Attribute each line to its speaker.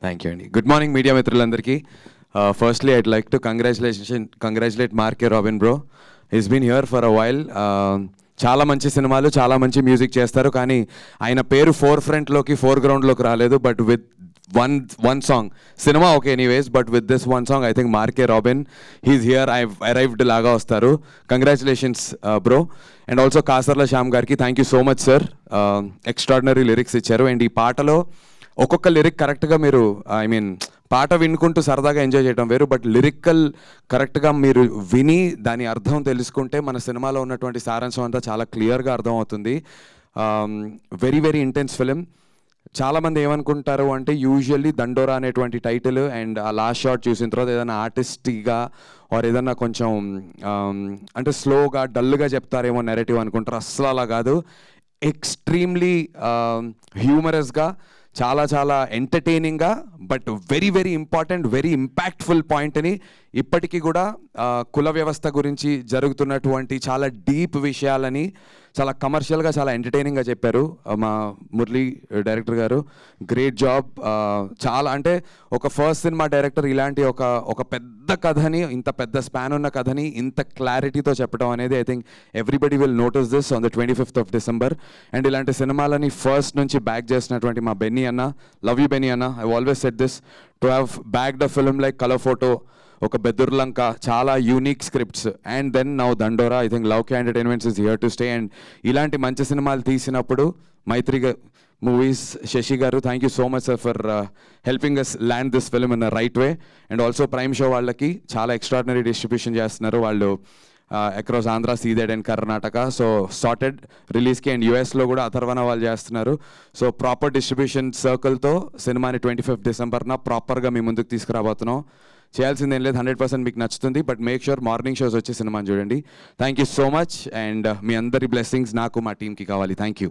Speaker 1: Thank you అండి. Good morning media మిత్రులందరికీ. Firstly I'd like to congratulate Mark K Robin bro. He's been here for a while. చాలా మంచి సినిమాలు, చాలా మంచి మ్యూజిక్ చేస్తారు, కానీ ఆయన పేరు ఫోర్ గ్రౌండ్లోకి రాలేదు. But with one song, cinema okay anyways, but with this one song I think Marke Robin, he's here, I've arrived laga vastaru. Congratulations bro. And also Kasarla Shyam garki, thank you so much sir. Extraordinary lyrics icharu, and ee paatalo ఒక్కొక్క lyric కరెక్ట్గా మీరు పాట వినుకుంటూ సరదాగా enjoy చేయడం వేరు, but lyrical కరెక్ట్గా మీరు విని దాని అర్థం తెలుసుకుంటే మన సినిమాలో ఉన్నటువంటి సారాంశం అంతా చాలా క్లియర్గా అర్థమవుతుంది. Very very intense film. చాలామంది ఏమనుకుంటారు అంటే యూజువల్లీ దండోరా అనేటువంటి టైటిల్ అండ్ ఆ లాస్ట్ షాట్ చూసిన తర్వాత ఏదైనా ఆర్టిస్టిక్గా ఆర్ ఏదన్నా కొంచెం అంటే స్లోగా డల్గా చెప్తారేమో నెరేటివ్ అనుకుంటారు. అస్సలు అలా కాదు. ఎక్స్ట్రీమ్లీ హ్యూమరస్గా, చాలా చాలా ఎంటర్టైనింగ్గా, but very very important, very impactful పాయింట్ని ఇప్పటికీ కూడా కుల వ్యవస్థ గురించి జరుగుతున్నటువంటి చాలా డీప్ విషయాలని చాలా కమర్షియల్గా, చాలా ఎంటర్టైనింగ్గా చెప్పారు మా మురళీ డైరెక్టర్ గారు. Great job. చాలా అంటే ఒక ఫస్ట్ సినిమా డైరెక్టర్ ఇలాంటి ఒక పెద్ద కథని, ఇంత పెద్ద స్పాన్ ఉన్న కథని ఇంత క్లారిటీతో చెప్పడం అనేది I think everybody will notice this on the 25th of December. And ఇలాంటి సినిమాలని ఫస్ట్ నుంచి బ్యాక్ చేసినటువంటి మా బెన్నీ అన్న, లవ్ యూ బెన్నీ అన్న. I always said this, to have backed a film like Colour Photo, ఒక బెదుర్లంక, చాలా unique scripts, and then now Dandora. I think Loukya Entertainments is here to stay. అండ్ ఇలాంటి మంచి సినిమాలు తీసినప్పుడు మైత్రి మూవీస్ శశి గారు, thank you so much sir for helping us land this film in the right way. And also prime show వాళ్ళకి చాలా extraordinary distribution చేస్తున్నారు వాళ్ళు across Andhra, ceded and Karnataka. So sorted రిలీజ్కి, అండ్ యూఎస్లో కూడా అథర్వన వాళ్ళు చేస్తున్నారు. సో ప్రాపర్ డిస్ట్రిబ్యూషన్ సర్కిల్తో సినిమాని 25th December ప్రాపర్గా మీ ముందుకు తీసుకురాబోతున్నాం. చేయాల్సిందేం లేదు, 100% మీకు నచ్చుతుంది. But make sure morning shows వచ్చి సినిమాని చూడండి. Thank you so much. And మీ అందరి బ్లెస్సింగ్స్ నాకు, మా టీంకి కావాలి. Thank you.